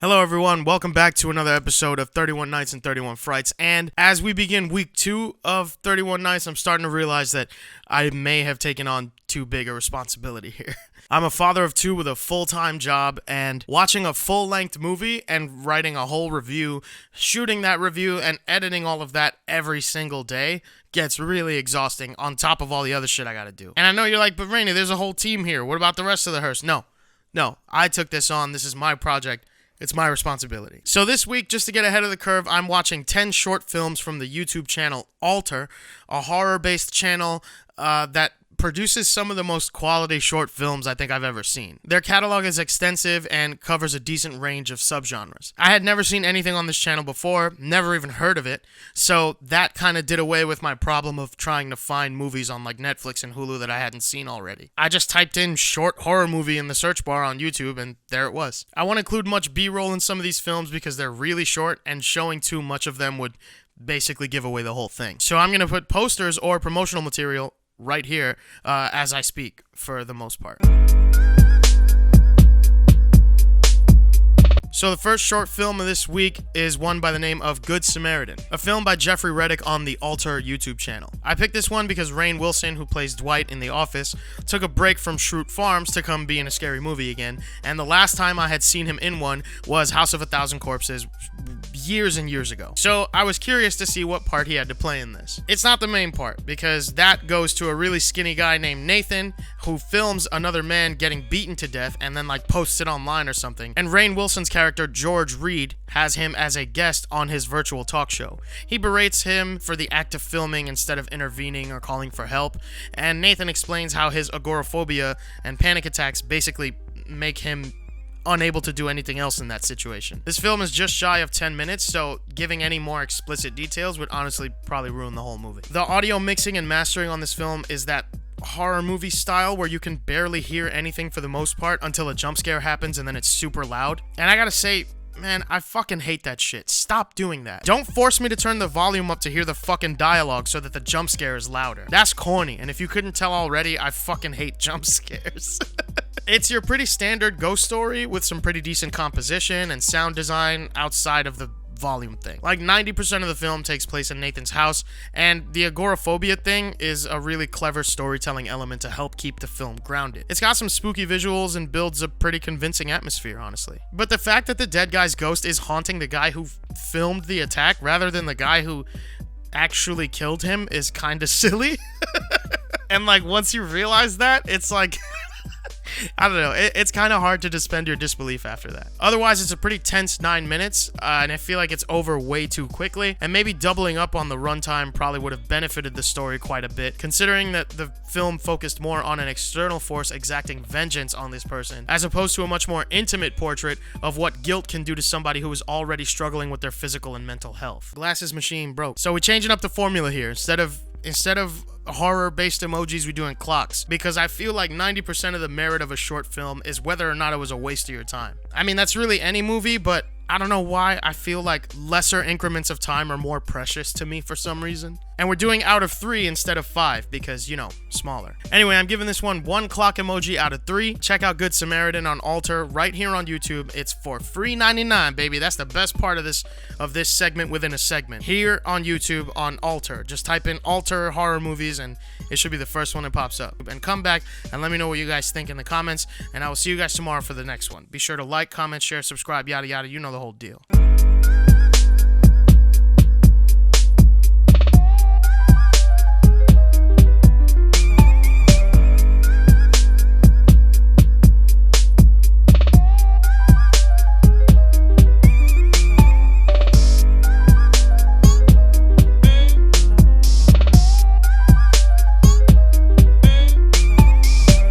Hello everyone, welcome back to another episode of 31 Nights and 31 Frights, and as we begin week 2 of 31 Nights, I'm starting to realize that I may have taken on too big a responsibility here. I'm a father of 2 with a full-time job, and watching a full-length movie and writing a whole review, shooting that review, and editing all of that every single day gets really exhausting on top of all the other shit I gotta do. And I know you're like, but Rainey, there's a whole team here. What about the rest of the Hearse? No, I took this on. This is my project. It's my responsibility. So this week, just to get ahead of the curve, I'm watching 10 short films from the YouTube channel Alter, a horror-based channel that produces some of the most quality short films I think I've ever seen. Their catalog is extensive and covers a decent range of subgenres. I had never seen anything on this channel before, never even heard of it, so that kind of did away with my problem of trying to find movies on like Netflix and Hulu that I hadn't seen already. I just typed in short horror movie in the search bar on YouTube and there it was. I won't include much B-roll in some of these films because they're really short and showing too much of them would basically give away the whole thing. So I'm going to put posters or promotional material right here as I speak for the most part. So the first short film of this week is one by the name of Good Samaritan, a film by Jeffrey Reddick on the Alter YouTube channel. I picked this one because Rainn Wilson, who plays Dwight in The Office, took a break from Schrute Farms to come be in a scary movie again, and the last time I had seen him in one was House of a Thousand Corpses years and years ago. So I was curious to see what part he had to play in this. It's not the main part, because that goes to a really skinny guy named Nathan, who films another man getting beaten to death and then like posts it online or something, and Rainn Wilson's character George Reed has him as a guest on his virtual talk show. He berates him for the act of filming instead of intervening or calling for help, and Nathan explains how his agoraphobia and panic attacks basically make him unable to do anything else in that situation. This film is just shy of 10 minutes, so giving any more explicit details would honestly probably ruin the whole movie. The audio mixing and mastering on this film is that horror movie style where you can barely hear anything for the most part until a jump scare happens and then it's super loud. And I gotta say, man, I fucking hate that shit. Stop doing that. Don't force me to turn the volume up to hear the fucking dialogue so that the jump scare is louder. That's corny, and if you couldn't tell already, I fucking hate jump scares. It's your pretty standard ghost story with some pretty decent composition and sound design outside of the volume thing. Like 90% of the film takes place in Nathan's house, and the agoraphobia thing is a really clever storytelling element to help keep the film grounded. It's got some spooky visuals and builds a pretty convincing atmosphere, honestly. But the fact that the dead guy's ghost is haunting the guy who filmed the attack rather than the guy who actually killed him is kind of silly. And like once you realize that, it's like I don't know, it's kind of hard to suspend your disbelief after that. Otherwise, it's a pretty tense 9 minutes, and I feel like it's over way too quickly, and maybe doubling up on the runtime probably would have benefited the story quite a bit, considering that the film focused more on an external force exacting vengeance on this person, as opposed to a much more intimate portrait of what guilt can do to somebody who is already struggling with their physical and mental health. Glasses machine broke. So we're changing up the formula here. Instead of horror-based emojis, we doing clocks, because I feel like 90% of the merit of a short film is whether or not it was a waste of your time. I mean, that's really any movie, but I don't know why I feel like lesser increments of time are more precious to me for some reason. And we're doing out of 3 instead of 5 because, you know, smaller. Anyway, I'm giving this one clock emoji out of 3. Check out Good Samaritan on Alter right here on YouTube. It's for free 99, baby. That's the best part of this segment within a segment. Here on YouTube on Alter. Just type in Alter horror movies and it should be the first one that pops up. And come back and let me know what you guys think in the comments, and I will see you guys tomorrow for the next one. Be sure to like, comment, share, subscribe, yada yada. You know the whole deal.